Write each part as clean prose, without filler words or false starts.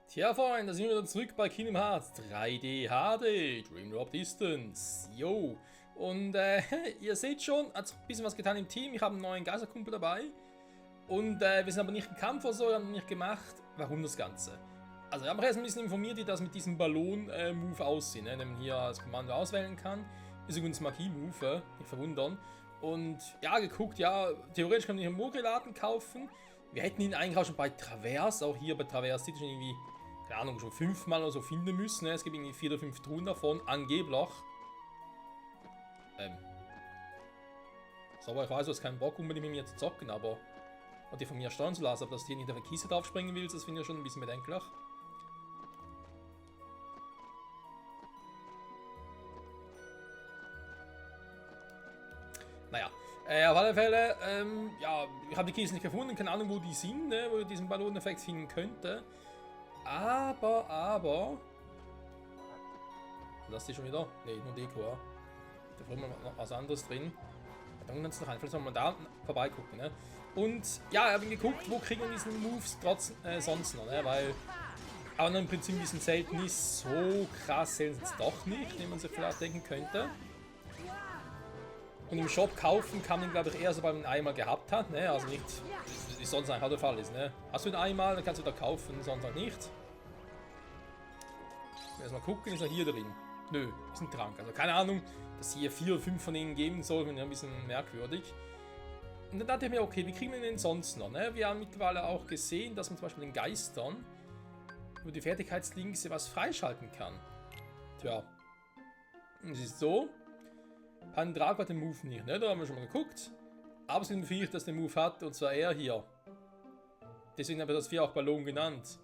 Tja, Freunde, da sind wir wieder zurück bei Kingdom Hearts 3D HD, Dream Drop Distance, yo. Und ihr seht schon, hat sich ein bisschen was getan im Team. Ich habe einen neuen Geisterkumpel dabei. Und wir sind aber nicht im Kampf oder so, wir haben nicht gemacht. Warum das Ganze? Also wir haben erst ein bisschen informiert, wie das mit diesem Ballon-Move aussieht, ne? Den man hier als Kommando auswählen kann. Ist übrigens Magie-Move, nicht verwundern. Und ja, geguckt, ja, theoretisch kann man hier einen Mogri-Laden kaufen. Wir hätten ihn eigentlich auch schon bei Traverse, auch hier bei Traverse City schon irgendwie, keine Ahnung, schon 5-mal oder so finden müssen. Ne? Es gibt irgendwie 4 oder 5 Truhen davon, angeblich. So, aber ich weiß, du hast keinen Bock unbedingt mit mir zu zocken, aber und die von mir steuern zu lassen, aber dass du hier nicht auf der Kiste drauf springen willst, das finde ich schon ein bisschen bedenklich. Naja, auf alle Fälle, ja, ich habe die Kisten nicht gefunden, keine Ahnung, wo die sind, ne, wo ich diesen Balloneffekt finden könnte. Aber... Das ist schon wieder? Ne, nur Deko, ja. Da brauchen wir noch was anderes drin. Da unten ist noch ein, vielleicht soll man da vorbeigucken, ne. Und ja, ich habe geguckt, wo kriegen wir diesen Moves trotz sonst noch, ne, weil... Aber im Prinzip diesen selten nicht so krass selten sind es doch nicht, wie man sich vielleicht denken könnte. Und im Shop kaufen kann man, glaube ich, eher so, weil man ihn einmal gehabt hat, ne? Also nicht, wie sonst eigentlich der Fall ist, ne? Hast du ihn einmal, dann kannst du wieder kaufen, sonst halt nicht. Erstmal gucken, ist er hier drin? Nö, ist ein Trank. Also keine Ahnung, dass hier 4 oder 5 von ihnen geben soll, finde ich ein bisschen merkwürdig. Und dann dachte ich mir, okay, wie kriegen wir den sonst noch, ne? Wir haben mittlerweile auch gesehen, dass man zum Beispiel den Geistern über die Fertigkeitslinks was freischalten kann. Tja, es ist so. Pandrago hat den Move nicht, ne? Da haben wir schon mal geguckt. Aber es ist ein Viech, das den Move hat, und zwar er hier. Deswegen habe ich das Viech auch Ballon genannt.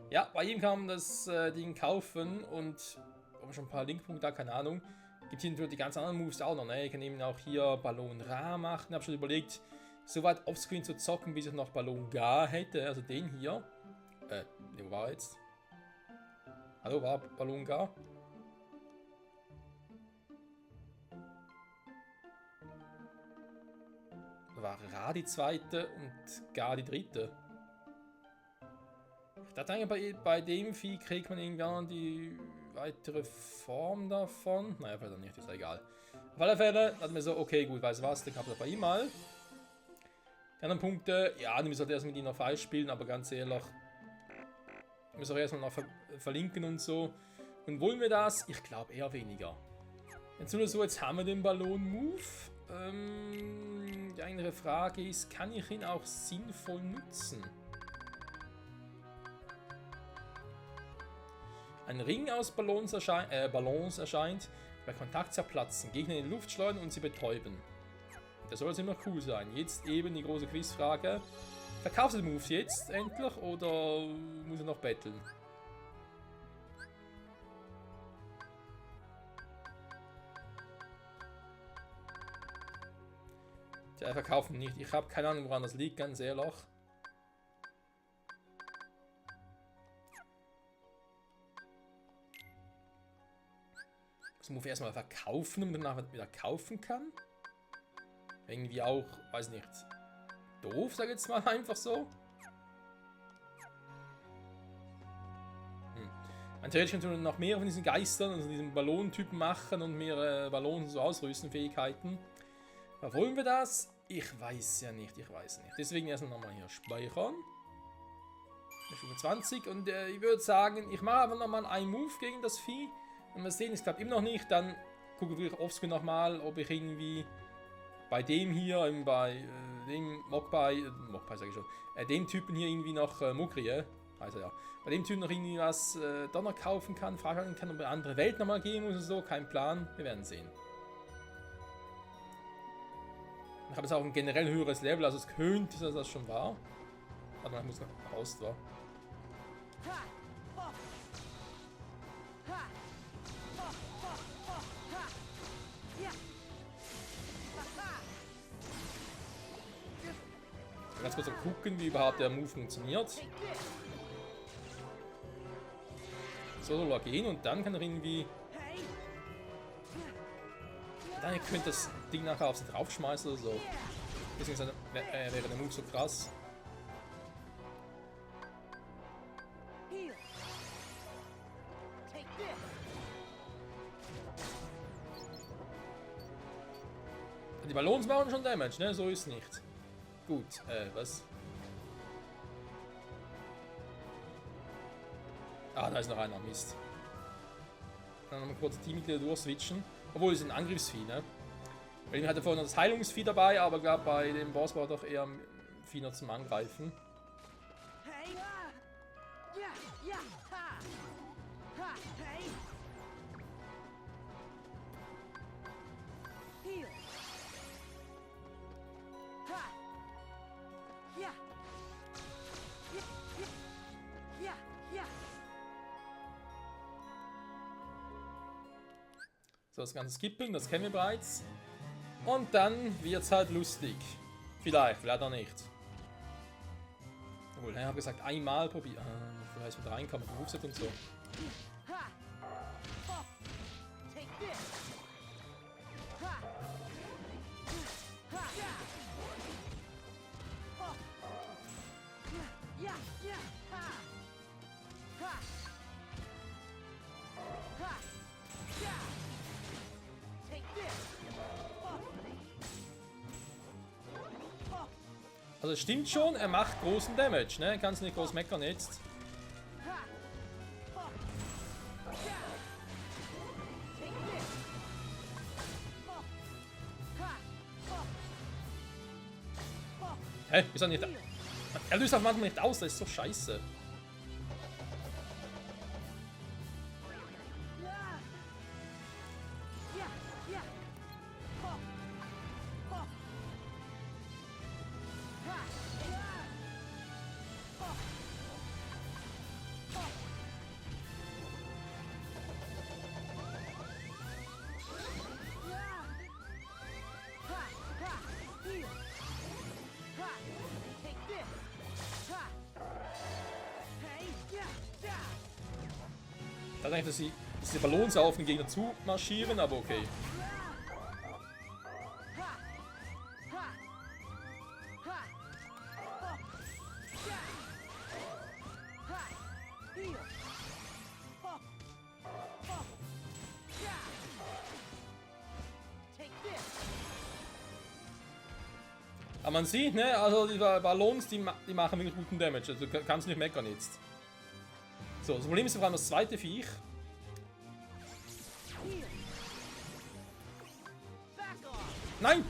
Ja, bei ihm kann man das Ding kaufen und haben schon ein paar Linkpunkte da, keine Ahnung. Gibt hier natürlich die ganz anderen Moves auch noch, ne? Ich kann eben auch hier Ballon Ra machen. Ich habe schon überlegt, so weit offscreen zu zocken, bis ich noch Ballon Gar hätte, also den hier. Ne, wo war er jetzt? Hallo, war Ballon Gar? War Ra die zweite und Gar die dritte. Ich dachte eigentlich, bei dem Vieh kriegt man irgendwann die weitere Form davon. Naja, vielleicht nicht, ist ja egal. Auf alle Fälle hat mir so, okay, gut, weiß was, den habe ich bei ihm mal. Die anderen Punkte, ja, die müssen halt erst mit ihnen noch falsch spielen, aber ganz ehrlich, wir müssen auch erstmal noch verlinken und so. Und wollen wir das? Ich glaube eher weniger. Jetzt nur so, jetzt haben wir den Ballon-Move. Die eigentliche Frage ist, kann ich ihn auch sinnvoll nutzen? Ein Ring aus Ballons erscheint, bei Kontakt zerplatzen, Gegner in die Luft schleudern und sie betäuben. Das soll ziemlich cool sein. Jetzt eben die große Quizfrage. Verkaufst du die Moves jetzt endlich oder muss er noch betteln? Tja, verkaufen nicht. Ich habe keine Ahnung, woran das liegt, ganz ehrlich. Das muss ich erstmal verkaufen und danach wieder kaufen kann. Irgendwie auch, weiß nicht, doof, sag ich jetzt mal einfach so. Theoretisch könnte man noch mehr von diesen Geistern, also diesen Ballontypen machen und mehr Ballonen so ausrüsten, Fähigkeiten. Aber wollen wir das? Ich weiß ja nicht, ich weiß nicht. Deswegen erstmal nochmal hier speichern. Stufe 20 und ich würde sagen, ich mache einfach nochmal einen Move gegen das Vieh. Wenn wir sehen, es klappt immer noch nicht, dann gucke ich offscreen nochmal, ob ich irgendwie bei dem hier, bei dem Mokpai sage ich schon, dem Typen hier irgendwie noch Mogri, also ja, bei dem Typen noch irgendwie was Donner kaufen kann, fragen kann, ob er eine andere Welt nochmal gehen muss und so, kein Plan, wir werden sehen. Ich habe jetzt auch ein generell höheres Level, also es könnte, dass das schon war. Warte mal, ich muss noch raus, da. Ganz kurz mal gucken, wie überhaupt der Move funktioniert. So soll er gehen und dann kann er irgendwie... Dann könnte das Ding nachher auf sich draufschmeißen oder so. Deswegen wäre der Move so krass. Die Ballons machen schon Damage, ne? So ist nicht. Gut, was? Ah, da ist noch einer, Mist. Dann nochmal kurz die Teammitglieder durchswitchen. Obwohl, es ist ein Angriffsvieh, ne? Weil ich hatte vorhin noch das Heilungsvieh dabei, aber glaube bei dem Boss war doch eher Vieh noch zum Angreifen. So, das ganze Skipping, das kennen wir bereits. Und dann wird's halt lustig. Vielleicht, leider nicht. Obwohl, ich habe gesagt, einmal probieren. Vielleicht ist wieder reinkommen, Berufsset und so. Also es stimmt schon, er macht großen Damage, ne? Kannst nicht groß meckern jetzt. Hä? Wieso nicht? Er löst auf manchmal nicht aus, das ist so scheiße. Da denke ich, dass sie diese Ballons auf den Gegner zu marschieren, aber okay. Aber man sieht, ne, also die Ballons, die machen wirklich guten Damage, also du kannst nicht meckern jetzt. So, das Problem ist vor allem das zweite Viech. Nein!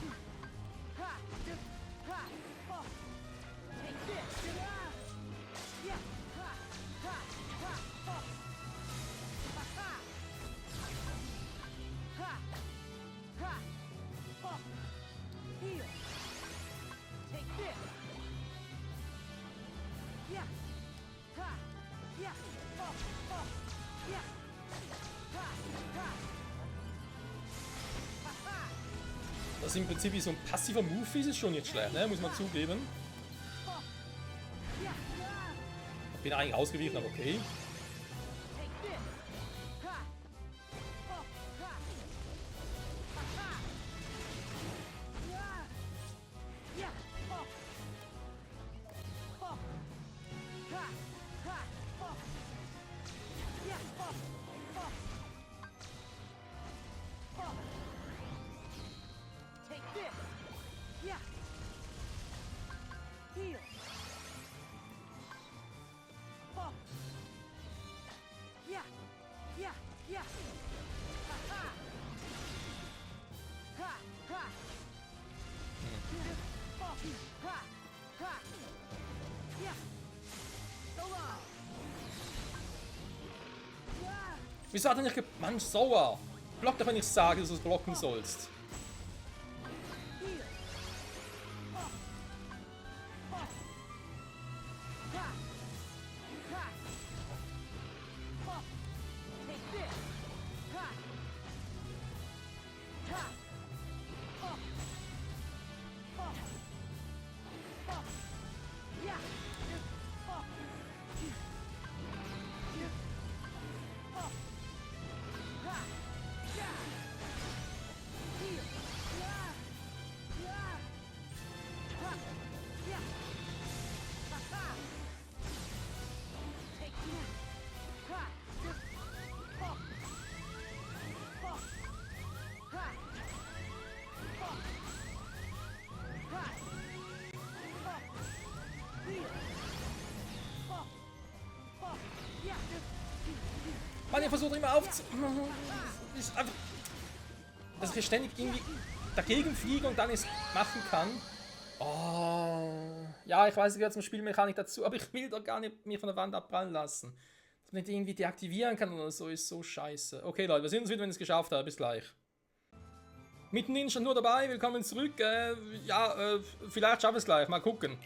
Das im Prinzip wie so ein passiver Move ist es schon nicht schlecht, ne? Muss man zugeben. Bin eigentlich ausgewichen, aber okay. Wieso hat er nicht Mann, sauer! Block doch, wenn ich sage, dass du es blocken sollst. ich versuche immer ist einfach, dass ich ständig irgendwie dagegen fliege und dann es machen kann. Oh. Ja, ich weiß, ich gehört zum Spielmechanik dazu, aber ich will doch gar nicht mich von der Wand abprallen lassen. Dass man nicht irgendwie deaktivieren kann oder so, ist so scheiße. Okay, Leute, wir sehen uns wieder, wenn ich es geschafft habe. Bis gleich. Mit Ninja nur dabei, willkommen zurück. Vielleicht schaffe ich es gleich, mal gucken.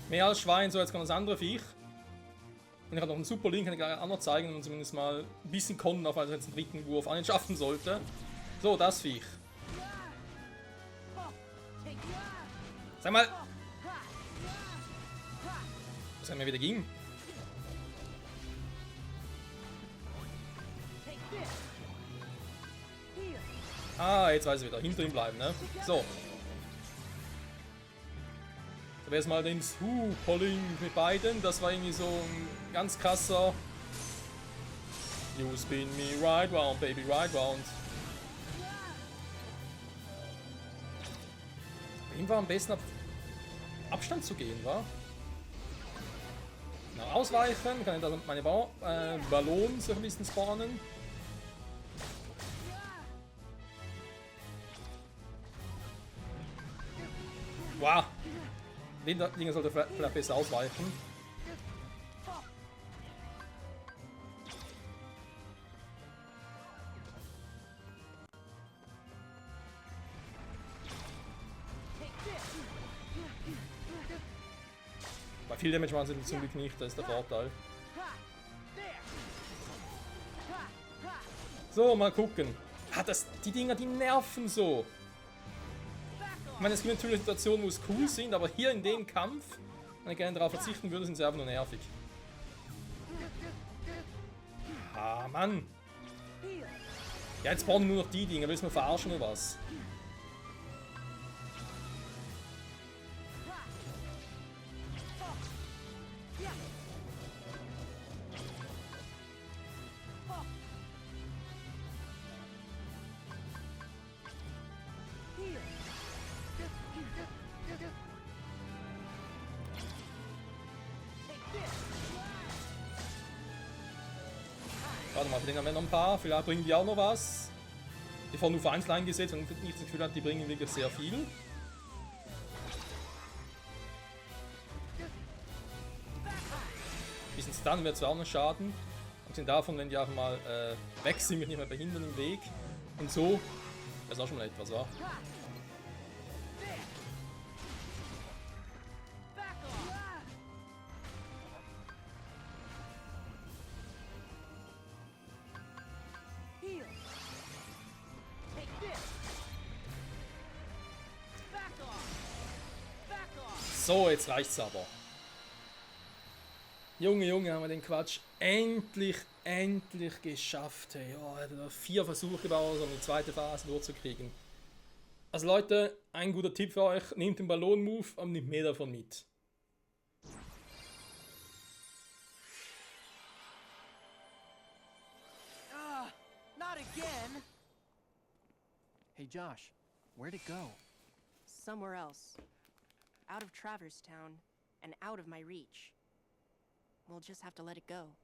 Mehr als Schwein, so jetzt kommt das andere Viech. Und ich habe noch einen super Link, kann ich gleich auch noch zeigen und zumindest mal ein bisschen Konten auf, also jetzt einen dritten Wurf an den schaffen sollte. So, das Viech. Sag mal. Was mir wieder ging. Ah, jetzt weiß ich wieder. Hinter ihm bleiben, ne? So. Da wäre es mal den Polling mit beiden. Das war irgendwie so ein ganz krasser. You spin me right round, baby, right round. Bei ihm war am besten auf Abstand zu gehen, wa? Na, ausweichen, kann ich da meine Ballons so ein bisschen spawnen. Wow! Den Ding sollte vielleicht besser ausweichen. Bei viel Damage machen sie zum Glück nicht, das ist der Vorteil. So, mal gucken. Die Dinger, die nerven so. Ich meine, es gibt natürlich Situationen, wo es cool sind, aber hier in dem Kampf, wenn ich gerne darauf verzichten würde, sind sie einfach nur nervig. Ah, Mann. Ja, jetzt brauchen nur noch die Dinger. Willst du mir verarschen oder was? Warte mal, für den haben wir noch ein paar. Vielleicht bringen die auch noch was. Die vorhin nur für einzeln eingesetzt und nicht das Gefühl hat, die bringen wirklich sehr viel. Bisschen Stun wird zwar auch noch schaden. Und davon, wenn die auch mal weg sind, mich nicht mehr behindern im Weg. Und so. Das ist auch schon mal etwas, wa? So, jetzt reicht's aber. Junge, haben wir den Quatsch endlich geschafft. Hey. Ja, er hat 4 Versuche gebraucht, um die zweite Phase durchzukriegen. Also Leute, ein guter Tipp für euch, nehmt den Ballon-Move und nehmt mehr davon mit. Not again! Hey Josh, where'd it go? Somewhere else. Out of Traverse Town, and out of my reach. We'll just have to let it go.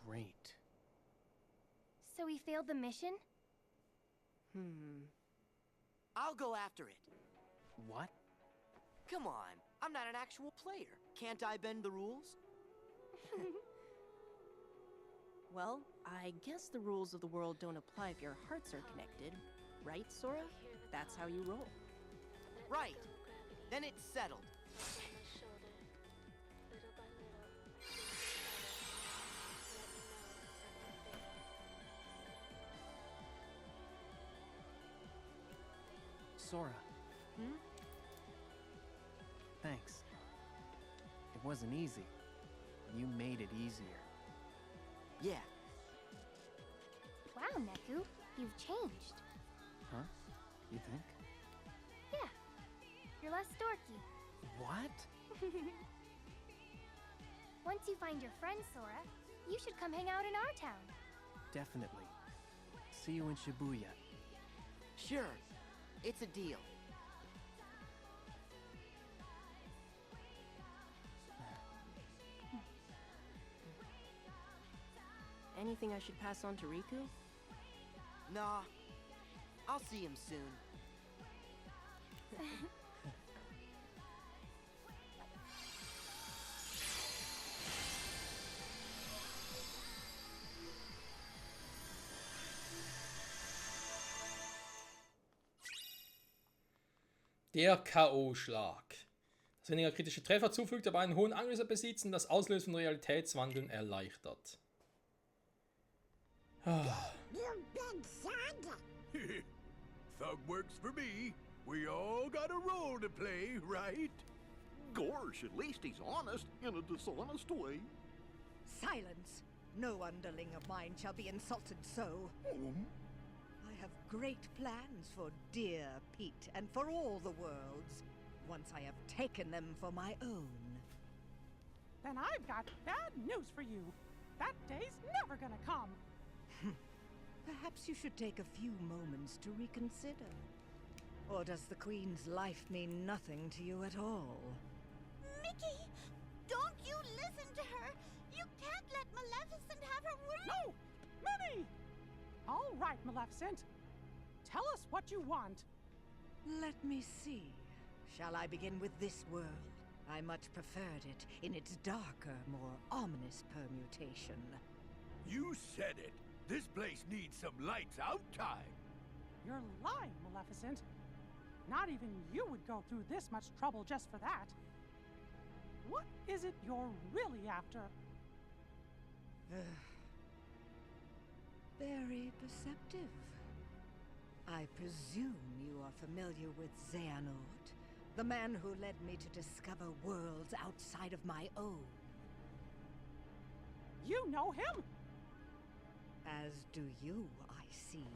Great. So we failed the mission? I'll go after it. What? Come on, I'm not an actual player. Can't I bend the rules? Well, I guess the rules of the world don't apply if your hearts are connected. Right, Sora? That's how you roll. Right. Then it's settled. Sora. Thanks. It wasn't easy. You made it easier. Yeah. Wow, Neku, you've changed. Huh? You think? Yeah, you're less dorky. What? Once you find your friend, Sora, you should come hang out in our town. Definitely. See you in Shibuya. Sure. It's a deal. Anything I should pass on to Riku? Nah. I'll see him soon. Der K.O.-Schlag. Das weniger kritische Treffer zufügt, aber einen hohen Angriff besitzen, das Auslösen von Realitätswandeln erleichtert. Thug works for me. We all got a role to play, right? Gosh, at least he's honest in a dishonest way. Silence! No underling of mine shall be insulted so. I have great plans for dear Pete and for all the worlds, once I have taken them for my own. Then I've got bad news for you. That day's never gonna come. Perhaps you should take a few moments to reconsider. Or does the Queen's life mean nothing to you at all? Mickey! Don't you listen to her! You can't let Maleficent have her way! No! Minnie! All right, Maleficent. Tell us what you want. Let me see. Shall I begin with this world? I much preferred it in its darker, more ominous permutation. You said it. This place needs some lights out time. You're lying, Maleficent. Not even you would go through this much trouble just for that. What is it you're really after? Very perceptive. I presume you are familiar with Xehanort, the man who led me to discover worlds outside of my own. You know him? As do you, I see.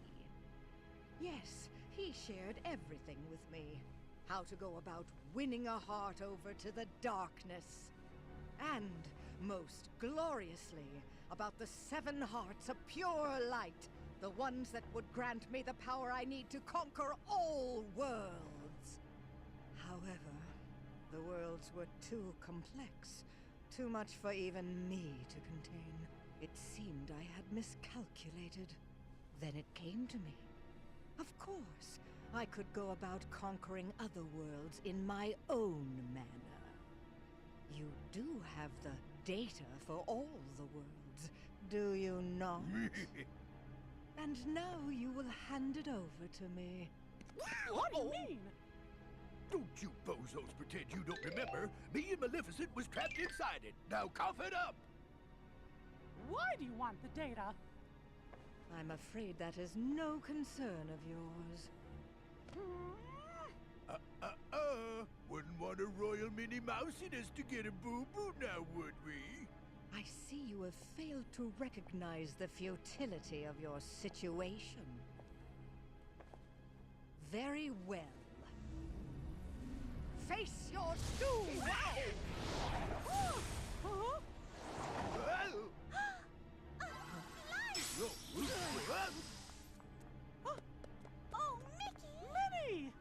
Yes, he shared everything with me. How to go about winning a heart over to the darkness. And, most gloriously, about the 7 hearts of pure light. The ones that would grant me the power I need to conquer all worlds. However, the worlds were too complex. Too much for even me to contain. It seemed I had miscalculated. Then it came to me. Of course, I could go about conquering other worlds in my own manner. You do have the data for all the worlds, do you not? And now you will hand it over to me. What do you mean? Don't you bozos pretend you don't remember. Me and Maleficent was trapped inside it. Now cough it up. Why do you want the data? I'm afraid that is no concern of yours. Wouldn't want a royal Minnie Mousiness to get a boo-boo now, would we? I see you have failed to recognize the futility of your situation. Very well. Face your doom! Oh, Mickey! Minnie!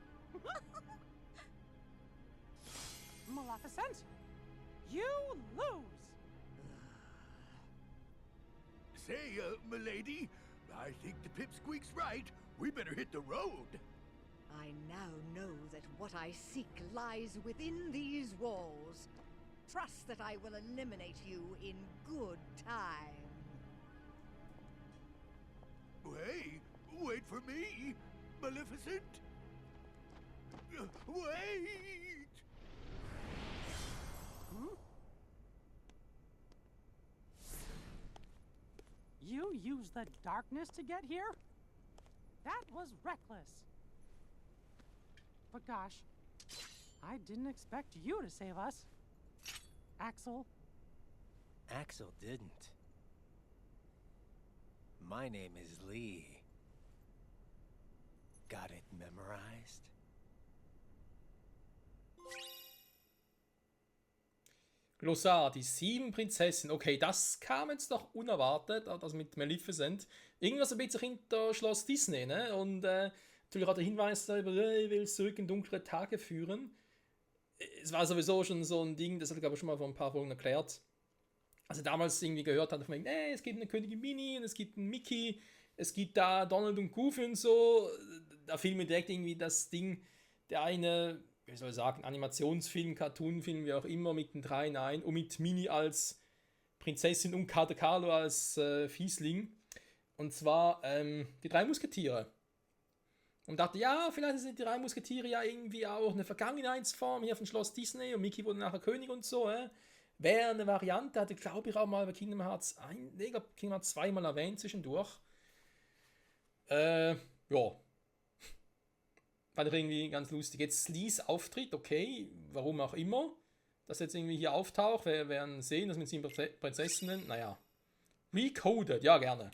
Maleficent, you lose! Say, milady, I think the pipsqueak's right. We better hit the road. I now know that what I seek lies within these walls. Trust that I will eliminate you in good time. Hey, wait for me, Maleficent. Wait! You used the darkness to get here? That was reckless. But gosh, I didn't expect you to save us. Axel. Axel didn't. My name is Lee. Got it memorized? Glossar, die 7 Prinzessinnen. Okay, das kam jetzt doch unerwartet, das mit Maleficent. Irgendwas ein bisschen hinter Schloss Disney, ne? Und Natürlich auch der Hinweis darüber, ich will zurück in dunkle Tage führen. Es war sowieso schon so ein Ding, das hat glaube ich schon mal vor ein paar Folgen erklärt. Also damals irgendwie gehört hat, es gibt eine Königin Minnie und es gibt einen Mickey, es gibt da Donald und Goofy und so. Da fiel mir direkt irgendwie das Ding, der eine, wie soll ich sagen, Animationsfilm, Cartoonfilm, wie auch immer, mit den dreien ein und mit Minnie als Prinzessin und Kater Carlo als Fiesling. Und zwar die drei Musketiere. Und dachte, ja, vielleicht sind die drei Musketiere ja irgendwie auch eine Vergangenheitsform hier von Schloss Disney und Mickey wurde nachher König und so. Wäre eine Variante, hatte glaube ich auch mal bei Kingdom Hearts 2 mal erwähnt zwischendurch. Ja. Fand ich irgendwie ganz lustig. Jetzt Slees Auftritt, okay, warum auch immer. Dass jetzt irgendwie hier auftaucht, wir werden sehen, dass mit 7 Prinzessinnen, naja. Recoded, ja gerne.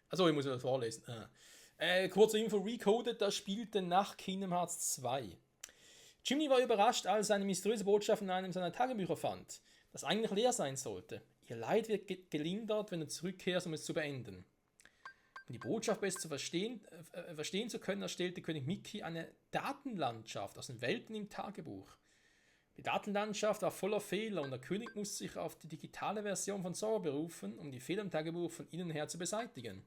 Achso, ich muss das vorlesen. Kurze Info, Recoded, das spielte nach Kingdom Hearts 2. Jimmy war überrascht, als er eine mysteriöse Botschaft in einem seiner Tagebücher fand, das eigentlich leer sein sollte. Ihr Leid wird gelindert, wenn du zurückkehrst, um es zu beenden. Um die Botschaft besser zu verstehen zu können, erstellte König Mickey eine Datenlandschaft aus den Welten im Tagebuch. Die Datenlandschaft war voller Fehler und der König musste sich auf die digitale Version von Sora berufen, um die Fehler im Tagebuch von innen her zu beseitigen.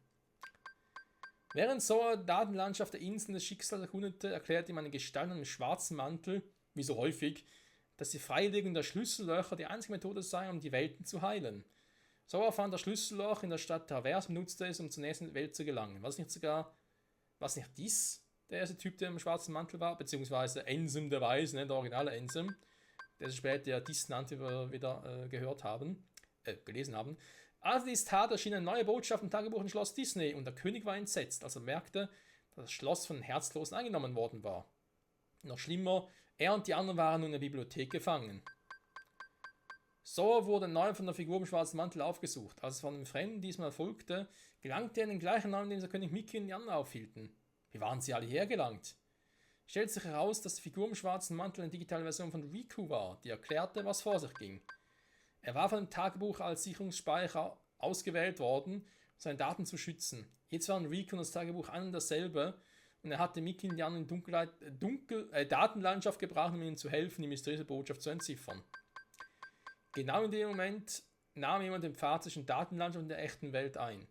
Während Sora die Datenlandschaft der Inseln des Schicksals erkundete, erklärte ihm eine Gestalt in einem schwarzen Mantel, wie so häufig, dass die Freilegung der Schlüssellöcher die einzige Methode sei, um die Welten zu heilen. Sora fand das Schlüsselloch in der Stadt Traverse und nutzte es, um zur nächsten Welt zu gelangen. Was nicht dies der erste Typ, der im schwarzen Mantel war, beziehungsweise Ensem der Weise, der originale Ensem, der sich später ja dies nannte, wie wir wieder gelesen haben. Als dies tat, erschien eine neue Botschaft im Tagebuch in Schloss Disney und der König war entsetzt, als er merkte, dass das Schloss von den Herzlosen eingenommen worden war. Noch schlimmer, er und die anderen waren nun in der Bibliothek gefangen. Sora wurde neu von der Figur im schwarzen Mantel aufgesucht. Als es von dem Fremden diesmal erfolgte, gelangte er in den gleichen Namen, den der König Mickey und die anderen aufhielten. Wie waren sie alle hergelangt? Stellt sich heraus, dass die Figur im schwarzen Mantel eine digitale Version von Riku war, die erklärte, was vor sich ging. Er war von dem Tagebuch als Sicherungsspeicher ausgewählt worden, um seine Daten zu schützen. Jetzt waren Riku und das Tagebuch ein und dasselbe und er hatte Mickey und die anderen in Datenlandschaft gebracht, um ihnen zu helfen, die mysteriöse Botschaft zu entziffern. Genau in dem Moment nahm jemand den Pfad zwischen Datenlandschaft und der echten Welt ein.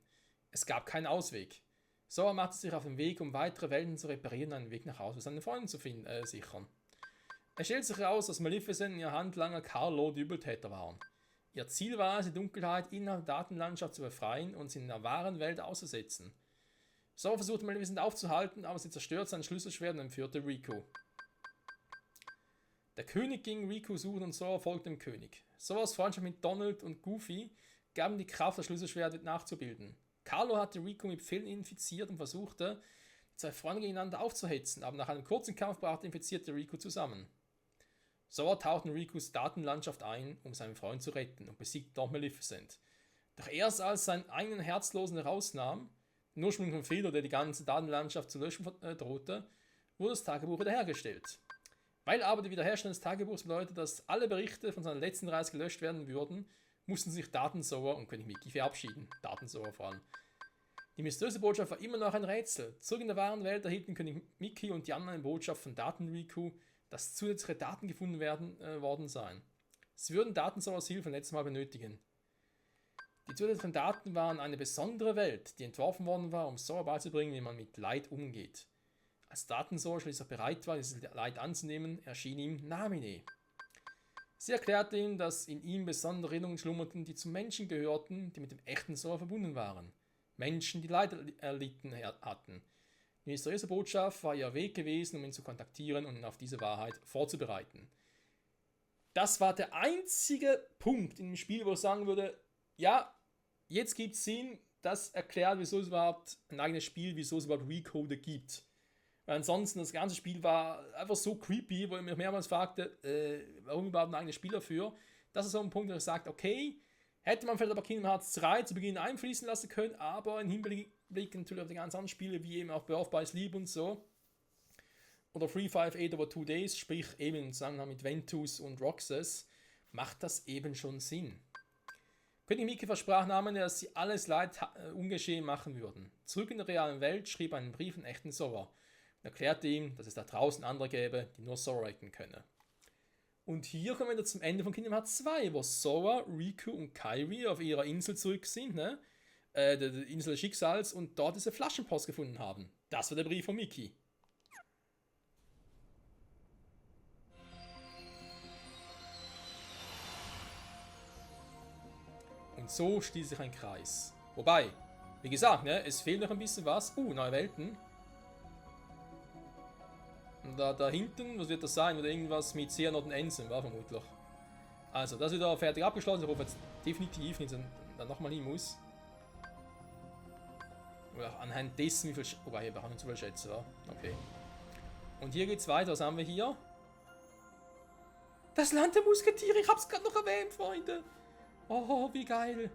Es gab keinen Ausweg. Sora machte sich auf den Weg, um weitere Welten zu reparieren und einen Weg nach Hause für seine Freunde zu sichern. Es stellt sich heraus, dass Maleficent und ihr Handlanger Carlo die Übeltäter waren. Ihr Ziel war es, die Dunkelheit innerhalb der Datenlandschaft zu befreien und sie in der wahren Welt auszusetzen. Sora versuchte Maleficent aufzuhalten, aber sie zerstörte sein Schlüsselschwert und entführte Riku. Der König ging Riku suchen und Sora folgte dem König. Soras Freundschaft mit Donald und Goofy gab ihm die Kraft, das Schlüsselschwert nachzubilden. Carlo hatte Riku mit Fehlen infiziert und versuchte, die zwei Freunde gegeneinander aufzuhetzen, aber nach einem kurzen Kampf brachte infizierte Riku zusammen. Sora tauchte in Rikus Datenlandschaft ein, um seinen Freund zu retten und besiegte dort Maleficent. Doch erst als seinen eigenen Herzlosen herausnahm, den ursprünglichen Fehler, der die ganze Datenlandschaft zu löschen drohte, wurde das Tagebuch wiederhergestellt. Weil aber die Wiederherstellung des Tagebuchs bedeutet, dass alle Berichte von seiner letzten Reise gelöscht werden würden, mussten sich Datensora und König Mickey verabschieden. Datensora vor allem. Die mysteriöse Botschaft war immer noch ein Rätsel. Zurück in der wahren Welt erhielten König Mickey und die anderen eine Botschaft von Daten-Riku, dass zusätzliche Daten gefunden worden seien. Sie würden Datensoras Hilfe letztes Mal benötigen. Die zusätzlichen Daten waren eine besondere Welt, die entworfen worden war, um Sora beizubringen, wie man mit Leid umgeht. Als Datensora schließlich bereit war, dieses Leid anzunehmen, erschien ihm Namine. Sie erklärte ihm, dass in ihm besondere Erinnerungen schlummerten, die zu Menschen gehörten, die mit dem echten Sora verbunden waren. Menschen, die Leid erlitten hatten. Die mysteriöse Botschaft war ihr Weg gewesen, um ihn zu kontaktieren und ihn auf diese Wahrheit vorzubereiten. Das war der einzige Punkt in dem Spiel, wo ich sagen würde, ja, jetzt gibt es Sinn, das erklärt, wieso es überhaupt ein eigenes Spiel, wieso es überhaupt Recode gibt. Weil ansonsten das ganze Spiel war einfach so creepy, wo ich mich mehrmals fragte, warum überhaupt ein eigenes Spiel dafür. Das ist so ein Punkt, wo ich sage, okay, hätte man vielleicht aber Kingdom Hearts 3 zu Beginn einfließen lassen können, aber im Hinblick natürlich auf die ganz anderen Spiele, wie eben auch Birth by Sleep und so, oder 358 over 2 Days, sprich eben im Zusammenhang mit Ventus und Roxas, macht das eben schon Sinn. König Mickey versprach Namen, dass sie alles Leid ungeschehen machen würden. Zurück in der realen Welt schrieb er einen Brief an echten Sora und erklärte ihm, dass es da draußen andere gäbe, die nur Sora retten könne. Und hier kommen wir wieder zum Ende von Kingdom Hearts 2, wo Sora, Riku und Kairi auf ihrer Insel zurück sind, ne? Der Insel des Schicksals, und dort diese Flaschenpost gefunden haben. Das war der Brief von Mickey. Und so schließt sich ein Kreis. Wobei, wie gesagt, ne, es fehlt noch ein bisschen was. Neue Welten. Und da hinten, was wird das sein? Oder irgendwas mit Xehanort und Ensign, war vermutlich. Also, das ist wieder fertig abgeschlossen. Ich hoffe jetzt definitiv nicht, dann nochmal hin muss. Oder anhand dessen, wie viel... Wobei, ich habe nicht so viel schätzen, wa? Okay. Und hier geht's weiter. Was haben wir hier? Das Land der Musketiere. Ich hab's gerade noch erwähnt, Freunde. Oh, wie geil.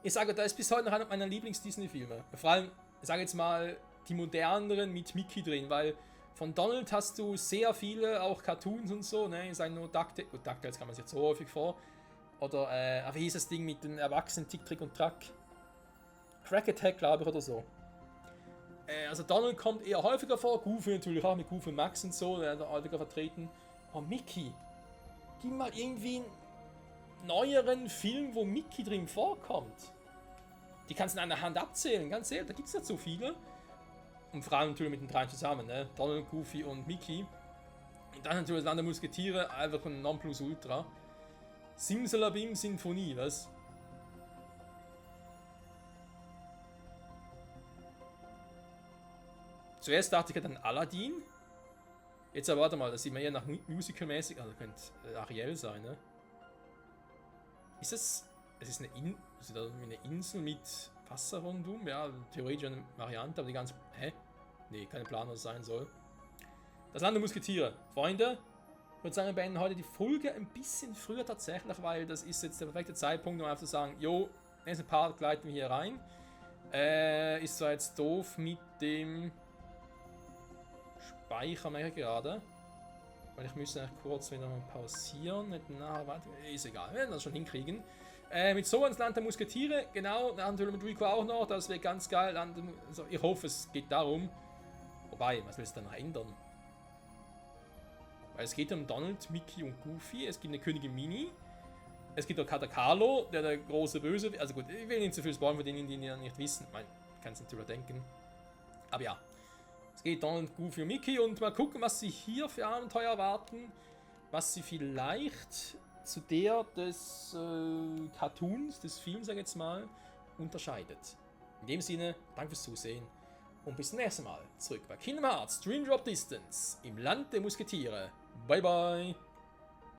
Ich sage, da ist bis heute noch einer meiner Lieblings-Disney-Filme. Vor allem, ich sage jetzt mal, die moderneren mit Mickey drin, weil von Donald hast du sehr viele, auch Cartoons und so, ne? Ich sage nur DuckTales, gut, DuckTales kann man sich jetzt so häufig vor. Oder, wie hieß das Ding mit den Erwachsenen, Tick, Trick und Track? Crack Attack, glaube ich, oder so. Also Donald kommt eher häufiger vor, Goofy natürlich auch mit Goofy und Max und so, der häufiger vertreten. Aber Mickey, gib mal irgendwie einen neueren Film, wo Mickey drin vorkommt. Die kannst du in einer Hand abzählen, ganz ehrlich, da gibt es nicht so viele. Und vor allem natürlich mit den dreien zusammen, ne? Donald, Goofy und Mickey. Und dann natürlich das Land der Musketiere, einfach ein Nonplusultra. Simsalabim Sinfonie, was? Zuerst dachte ich an Aladdin. Jetzt aber warte mal, das sieht man ja nach Musical-mäßig. Also könnte Ariel sein, ne? Ist es. Es ist eine Insel mit Wasser rundum? Ja, theoretisch eine Variante, aber die ganze. Hä? Nee, keine Plan, was es sein soll. Das Land der Musketiere. Freunde, ich würde sagen, wir beenden heute die Folge ein bisschen früher tatsächlich, weil das ist jetzt der perfekte Zeitpunkt, um einfach zu sagen, jo, nächsten Part gleiten wir hier rein. Ist zwar jetzt doof mit dem Speicher, merke ich gerade. Weil ich müsste eigentlich kurz wieder mal pausieren. Nicht nachher, warte, ist egal, wir werden das schon hinkriegen. Mit so ins Land der Musketiere, genau, natürlich mit Rico auch noch, das wäre ganz geil. Also ich hoffe, es geht darum. Wobei, was willst du da noch ändern? Weil es geht um Donald, Mickey und Goofy, es gibt eine Königin Mini, es gibt auch Katakalo, der große Böse, also gut, ich will nicht zu viel spoilern für denen, die ja nicht wissen, man kann es natürlich denken. Aber ja, es geht Donald, Goofy und Mickey und mal gucken, was sie hier für Abenteuer erwarten, was sie vielleicht zu der des Cartoons, des Films, sag ich jetzt mal, unterscheidet. In dem Sinne, danke fürs Zusehen und bis zum nächsten Mal. Zurück bei Kingdom Hearts Dream Drop Distance im Land der Musketiere. Bye bye!